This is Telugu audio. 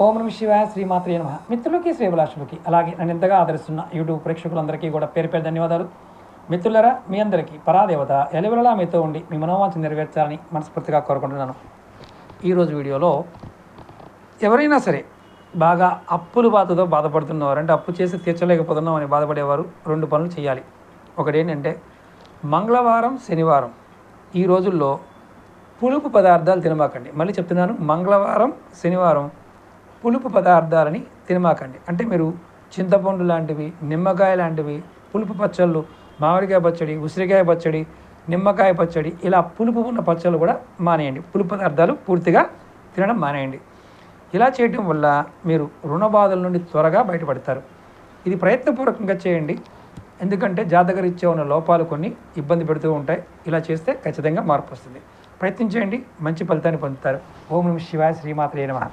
ఓం నమః శివాయ శ్రీమాత్రే నమః. మిత్రులకి శ్రేభిలాషులకి అలాగే నన్ను ఎంతగా ఆదరిస్తున్న యూట్యూబ్ ప్రేక్షకులందరికీ కూడా పేరు పేరు ధన్యవాదాలు. మిత్రులరా, మీ అందరికీ పరాదేవత ఎలవెలలా మీతో ఉండి మీ మనోవాంఛ నెరవేర్చాలని మనస్ఫూర్తిగా కోరుకుంటున్నాను. ఈరోజు వీడియోలో ఎవరైనా సరే బాగా అప్పుల బాధతో బాధపడుతున్నవారు, అంటే అప్పు చేసి తీర్చలేకపోతున్నాం అని బాధపడేవారు 2 పనులు చేయాలి. ఒకటి ఏంటంటే మంగళవారం, శనివారం ఈ రోజుల్లో పులుపు పదార్థాలు తినమాకండి. మళ్ళీ చెప్తున్నాను, మంగళవారం, శనివారం పులుపు పదార్థాలని తినమాకండి. అంటే మీరు చింతపండు లాంటివి, నిమ్మకాయ లాంటివి, పులుపు పచ్చళ్ళు, మామిడికాయ పచ్చడి, ఉసిరికాయ పచ్చడి, నిమ్మకాయ పచ్చడి, ఇలా పులుపు ఉన్న పచ్చళ్ళు కూడా మానేయండి. పులుపు పదార్థాలు పూర్తిగా తినడం మానేయండి. ఇలా చేయటం వల్ల మీరు రుణ బాధల నుండి త్వరగా బయటపడతారు. ఇది ప్రయత్నపూర్వకంగా చేయండి. ఎందుకంటే జాతకరీత్యా ఉన్న లోపాలు కొన్ని ఇబ్బంది పెడుతూ ఉంటాయి. ఇలా చేస్తే ఖచ్చితంగా మార్పు వస్తుంది. ప్రయత్నించేయండి, మంచి ఫలితాన్ని పొందుతారు. ఓం నమః శివాయ శ్రీమాత్రే నమః.